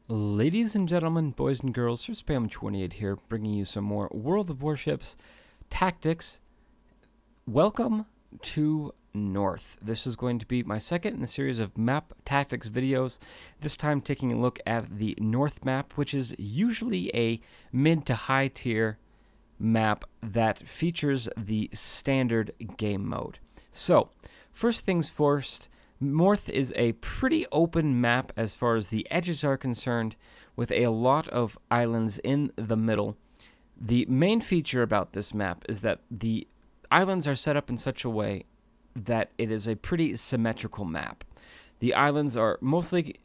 Ladies and gentlemen, boys and girls, your Spam28 here, bringing you some more World of Warships tactics. Welcome to North. This is going to be my second in the series of map tactics videos, this time taking a look at the North map, which is usually a mid to high tier map that features the standard game mode. So, first things first, North is a pretty open map as far as the edges are concerned, with a lot of islands in the middle. The main feature about this map is that the islands are set up in such a way that it is a pretty symmetrical map. The islands are mostly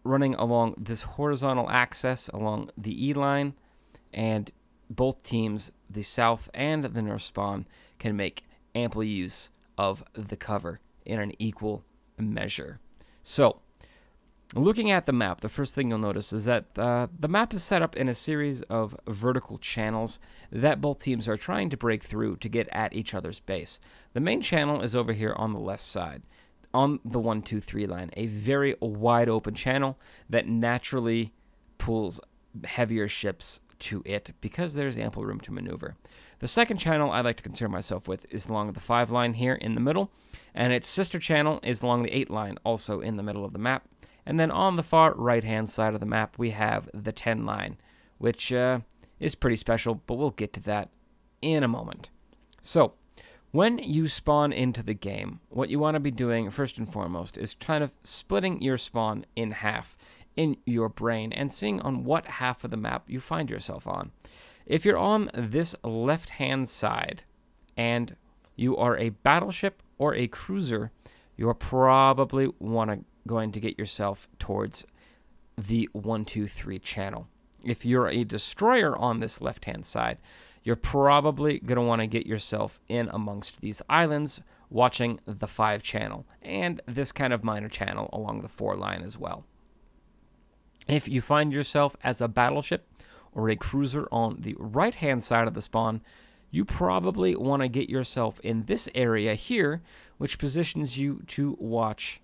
running along this horizontal axis along the E line, and both teams, the south and the north spawn, can make ample use of the cover in an equal measure. So, looking at the map, the first thing you'll notice is that the map is set up in a series of vertical channels that both teams are trying to break through to get at each other's base. The main channel is over here on the left side, on the 1, 2, 3 line, a very wide open channel that naturally pulls heavier ships to it because there's ample room to maneuver. The second channel I like to concern myself with is along the 5 line here in the middle, and its sister channel is along the 8 line, also in the middle of the map. And then on the far right-hand side of the map, we have the 10 line, which is pretty special, but we'll get to that in a moment. So, when you spawn into the game, what you want to be doing, first and foremost, is kind of splitting your spawn in half in your brain and seeing on what half of the map you find yourself on. If you're on this left-hand side and you are a battleship or a cruiser, you're probably going to get yourself towards the 1, 2, 3 channel. If you're a destroyer on this left-hand side, you're probably going to want to get yourself in amongst these islands, watching the 5 channel and this kind of minor channel along the 4 line as well. If you find yourself as a battleship or a cruiser on the right-hand side of the spawn, you probably want to get yourself in this area here, which positions you to watch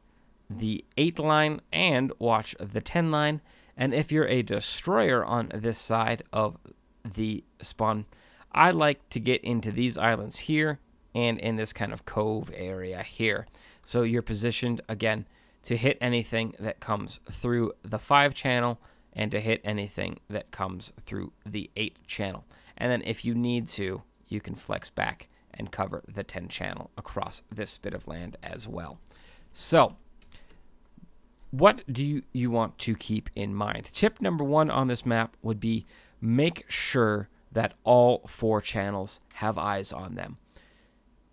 the 8 line and watch the 10 line. And if you're a destroyer on this side of the spawn, I like to get into these islands here and in this kind of cove area here. So you're positioned, again, to hit anything that comes through the 5 channel and to hit anything that comes through the 8 channel. And then if you need to, you can flex back and cover the 10 channel across this bit of land as well. So, what do you want to keep in mind? Tip number 1 on this map would be make sure that all 4 channels have eyes on them.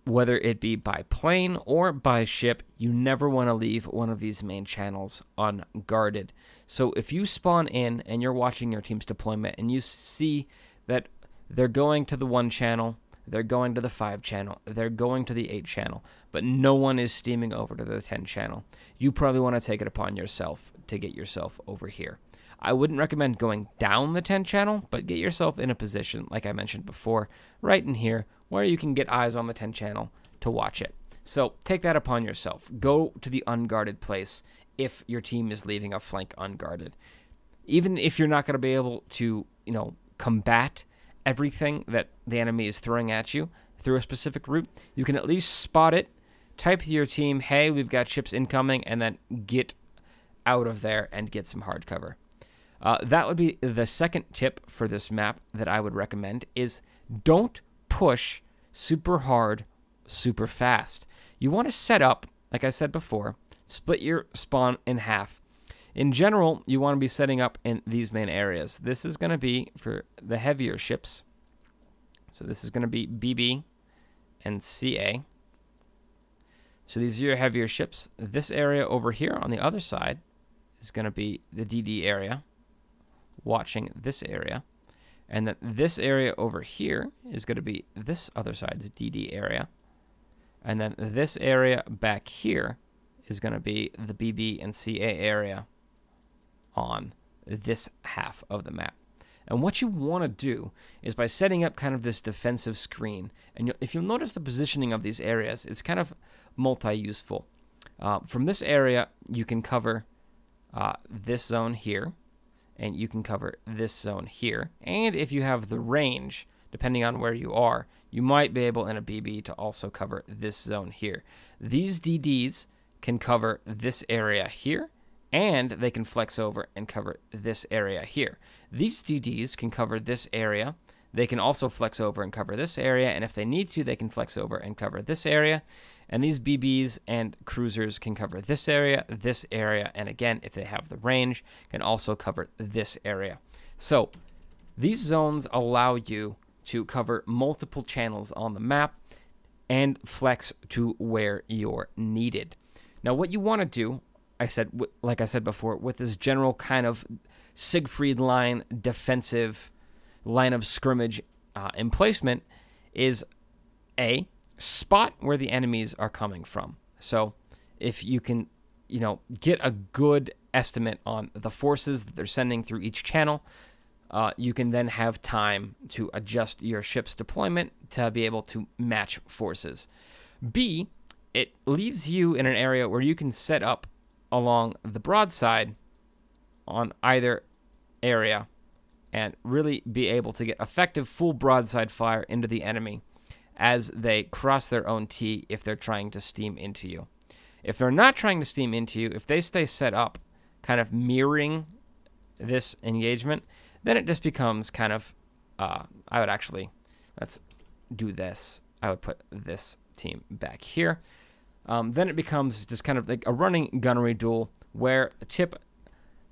Whether it be by plane or by ship, you never want to leave one of these main channels unguarded. So if you spawn in and you're watching your team's deployment and you see that they're going to the 1 channel, they're going to the 5 channel, they're going to the 8 channel, but no one is steaming over to the 10 channel, you probably want to take it upon yourself to get yourself over here. I wouldn't recommend going down the 10 channel, but get yourself in a position, like I mentioned before, right in here, where you can get eyes on the 10 channel to watch it. So take that upon yourself. Go to the unguarded place if your team is leaving a flank unguarded. Even if you're not going to be able to, combat everything that the enemy is throwing at you through a specific route, you can at least spot it, type to your team, hey, we've got ships incoming, and then get out of there and get some hard cover. That would be the second tip for this map that I would recommend is don't push super hard, super fast. You want to set up, like I said before, split your spawn in half. In general, you want to be setting up in these main areas. This is going to be for the heavier ships. So this is going to be BB and CA. So these are your heavier ships. This area over here on the other side is going to be the DD area, watching this area. And then this area over here is going to be this other side's DD area. And then this area back here is going to be the BB and CA area on this half of the map. And what you want to do is by setting up kind of this defensive screen, and if you'll notice the positioning of these areas, it's kind of multi-useful. From this area, you can cover this zone here. and you can cover this zone here. And if you have the range, depending on where you are, you might be able in a BB to also cover this zone here. These DDs can cover this area here, and they can flex over and cover this area here. These DDs can cover this area. They can also flex over and cover this area, and if they need to, they can flex over and cover this area. And these BBs and cruisers can cover this area, and again, if they have the range, can also cover this area. So these zones allow you to cover multiple channels on the map and flex to where you're needed. Now, what you want to do, like I said before, with this general kind of Siegfried line defensive line of scrimmage emplacement is A, spot where the enemies are coming from. So if you can, get a good estimate on the forces that they're sending through each channel, you can then have time to adjust your ship's deployment to be able to match forces. B, it leaves you in an area where you can set up along the broadside on either area and really be able to get effective full broadside fire into the enemy as they cross their own T if they're trying to steam into you. If they're not trying to steam into you, if they stay set up kind of mirroring this engagement, then it just becomes kind of, let's do this. I would put this team back here. Then it becomes just kind of like a running gunnery duel where the tip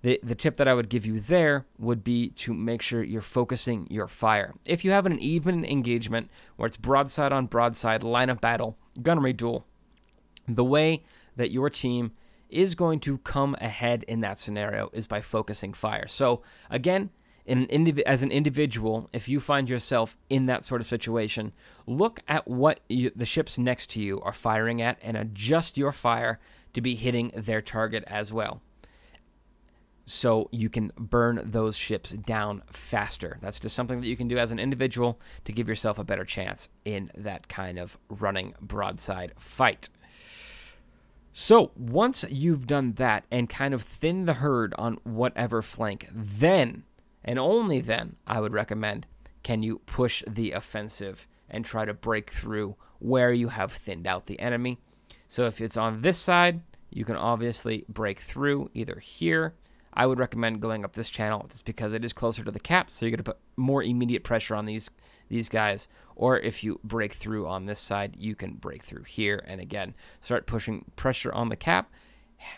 that I would give you there would be to make sure you're focusing your fire. If you have an even engagement where it's broadside on broadside, line of battle, gunnery duel, the way that your team is going to come ahead in that scenario is by focusing fire. So again, as an individual, if you find yourself in that sort of situation, look at what the ships next to you are firing at and adjust your fire to be hitting their target as well, so you can burn those ships down faster. That's just something that you can do as an individual to give yourself a better chance in that kind of running broadside fight. So once you've done that and kind of thinned the herd on whatever flank, then and only then, I would recommend, can you push the offensive and try to break through where you have thinned out the enemy. So if it's on this side, you can obviously break through either here. I would recommend going up this channel just because it is closer to the cap, so you're going to put more immediate pressure on these guys. Or if you break through on this side, you can break through here and again start pushing pressure on the cap,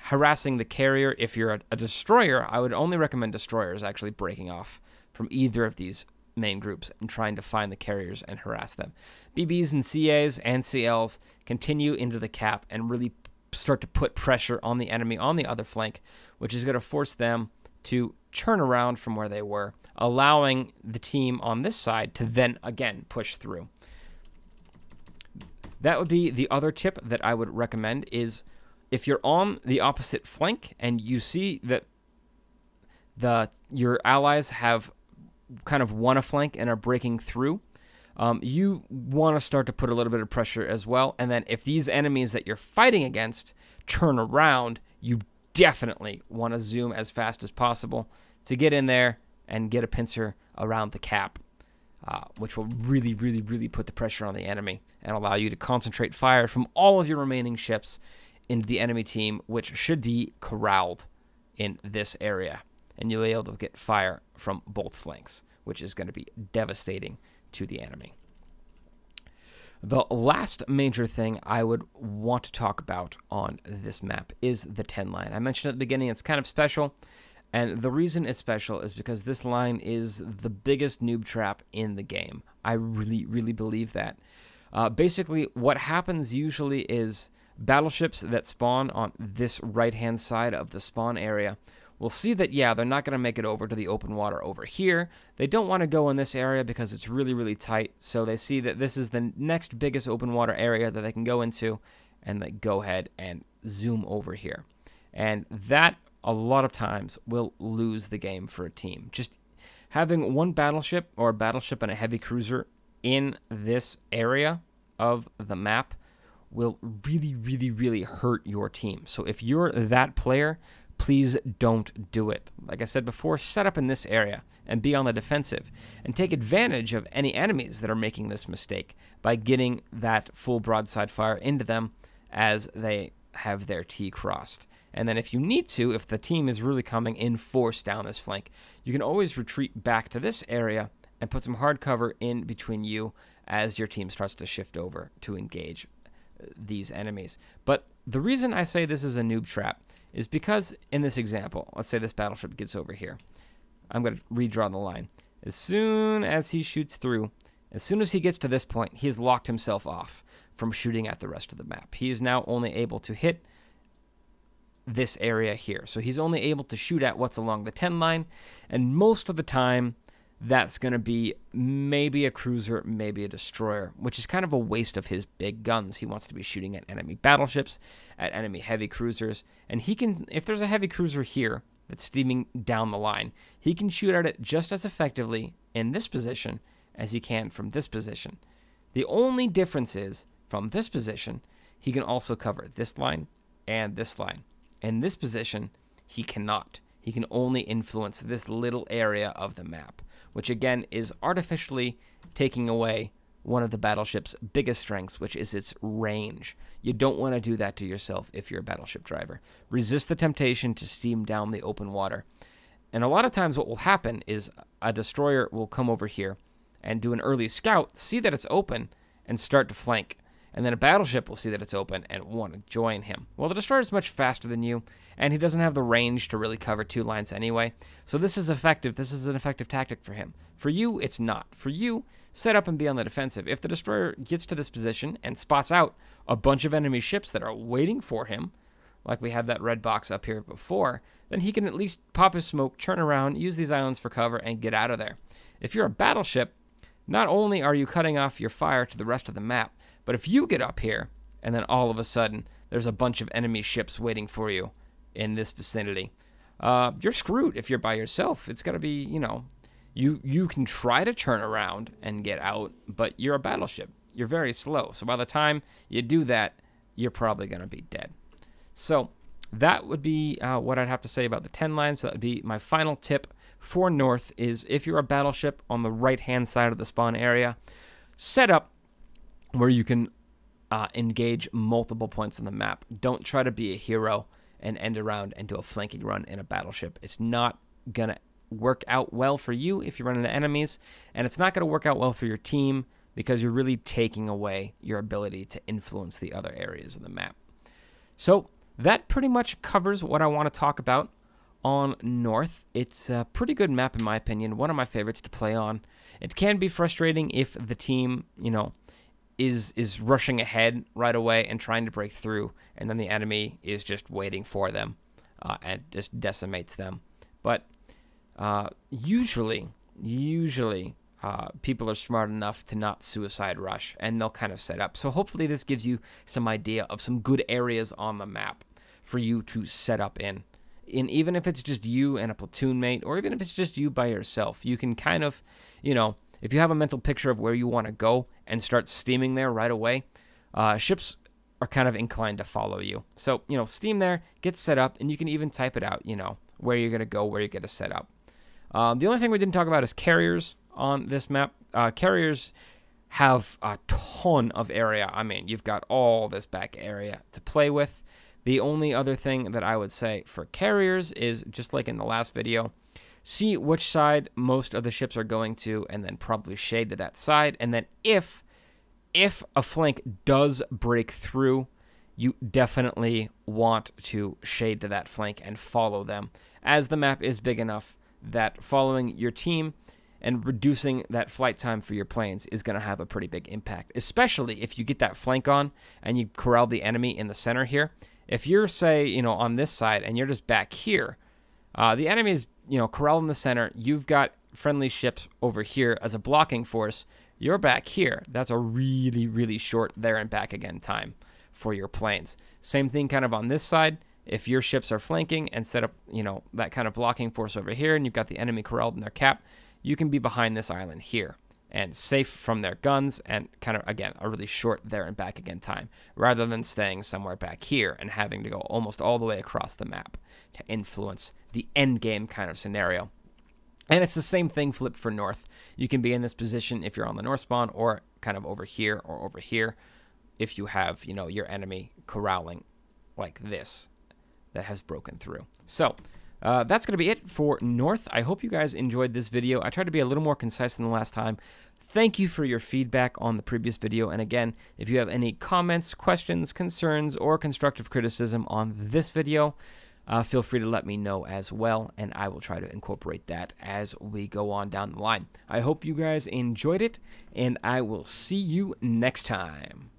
harassing the carrier. If you're a destroyer, I would only recommend destroyers actually breaking off from either of these main groups and trying to find the carriers and harass them. BBs and CAs and CLs continue into the cap and really start to put pressure on the enemy on the other flank, which is going to force them to turn around from where they were, allowing the team on this side to then again push through. That would be the other tip that I would recommend is if you're on the opposite flank and you see that your allies have kind of won a flank and are breaking through, you want to start to put a little bit of pressure as well. And then if these enemies that you're fighting against turn around, you definitely want to zoom as fast as possible to get in there and get a pincer around the cap, which will really, really, really put the pressure on the enemy and allow you to concentrate fire from all of your remaining ships into the enemy team, which should be corralled in this area. And you'll be able to get fire from both flanks, which is going to be devastating to the enemy. The last major thing I would want to talk about on this map is the 10 line. I mentioned at the beginning it's kind of special, and the reason it's special is because this line is the biggest noob trap in the game. I really, really believe that. Basically, what happens usually is battleships that spawn on this right-hand side of the spawn area will see that, yeah, they're not going to make it over to the open water over here. They don't want to go in this area because it's really, really tight. So they see that this is the next biggest open water area that they can go into, and they go ahead and zoom over here. And that, a lot of times, will lose the game for a team. Just having one battleship or a battleship and a heavy cruiser in this area of the map will really, really, really hurt your team. So if you're that player, please don't do it. like I said before, set up in this area and be on the defensive and take advantage of any enemies that are making this mistake by getting that full broadside fire into them as they have their T crossed. And then if you need to, if the team is really coming in force down this flank, you can always retreat back to this area and put some hard cover in between you as your team starts to shift over to engage these enemies. But the reason I say this is a noob trap is because in this example, let's say this battleship gets over here. I'm going to redraw the line. As soon as he shoots through, as soon as he gets to this point, he has locked himself off from shooting at the rest of the map. He is now only able to hit this area here. So he's only able to shoot at what's along the 10 line, and most of the time that's going to be maybe a cruiser, maybe a destroyer, which is kind of a waste of his big guns. He wants to be shooting at enemy battleships, at enemy heavy cruisers, and he can, if there's a heavy cruiser here that's steaming down the line, he can shoot at it just as effectively in this position as he can from this position. The only difference is, from this position, he can also cover this line and this line. In this position, he cannot. He can only influence this little area of the map, which again is artificially taking away one of the battleship's biggest strengths, which is its range. You don't want to do that to yourself if you're a battleship driver. Resist the temptation to steam down the open water. And a lot of times what will happen is a destroyer will come over here and do an early scout, see that it's open, and start to flank. And then a battleship will see that it's open and want to join him. Well, the destroyer is much faster than you, and he doesn't have the range to really cover two lines anyway. So this is effective. This is an effective tactic for him. For you, it's not. For you, set up and be on the defensive. If the destroyer gets to this position and spots out a bunch of enemy ships that are waiting for him, like we had that red box up here before, then he can at least pop his smoke, turn around, use these islands for cover, and get out of there. If you're a battleship, not only are you cutting off your fire to the rest of the map, but if you get up here, and then all of a sudden, there's a bunch of enemy ships waiting for you in this vicinity, you're screwed if you're by yourself. It's got to be, you know, you can try to turn around and get out, but you're a battleship. You're very slow. So by the time you do that, you're probably going to be dead. So that would be what I'd have to say about the 10 lines. So that would be my final tip for North is if you're a battleship on the right-hand side of the spawn area, set up where you can engage multiple points on the map. Don't try to be a hero and end around and do a flanking run in a battleship. It's not going to work out well for you if you run into enemies, and it's not going to work out well for your team because you're really taking away your ability to influence the other areas of the map. So that pretty much covers what I want to talk about on North. It's a pretty good map in my opinion, one of my favorites to play on. It can be frustrating if the team, you know, is rushing ahead right away and trying to break through, and then the enemy is just waiting for them and just decimates them. But usually people are smart enough to not suicide rush, and they'll kind of set up. So hopefully this gives you some idea of some good areas on the map for you to set up in. And even if it's just you and a platoon mate, or even if it's just you by yourself, you can kind of, you know, if you have a mental picture of where you want to go and start steaming there right away, ships are kind of inclined to follow you. So, you know, steam there, get set up, and you can even type it out, you know, where you're going to go, where you're going to set up. The only thing we didn't talk about is carriers on this map. Carriers have a ton of area. I mean, you've got all this back area to play with. The only other thing that I would say for carriers is, just like in the last video, see which side most of the ships are going to, and then probably shade to that side. And then if a flank does break through, you definitely want to shade to that flank and follow them, as the map is big enough that following your team and reducing that flight time for your planes is going to have a pretty big impact, especially if you get that flank on and you corral the enemy in the center here. If you're, say, you know, on this side and you're just back here, the enemy is, you know, corralled in the center. You've got friendly ships over here as a blocking force. You're back here. That's a really, really short there and back again time for your planes. Same thing kind of on this side. If your ships are flanking and set up, you know, that kind of blocking force over here, and you've got the enemy corralled in their cap, you can be behind this island here. and safe from their guns, and kind of, again, a really short there and back again time, rather than staying somewhere back here and having to go almost all the way across the map to influence the end game kind of scenario. And it's the same thing flipped for north. You can be in this position if you're on the north spawn, or kind of over here or over here if you have, you know, your enemy corralling like this that has broken through. So that's going to be it for north. I hope you guys enjoyed this video. I tried to be a little more concise than the last time. Thank you for your feedback on the previous video. And again, if you have any comments, questions, concerns, or constructive criticism on this video, feel free to let me know as well, and I will try to incorporate that as we go on down the line. I hope you guys enjoyed it, and I will see you next time.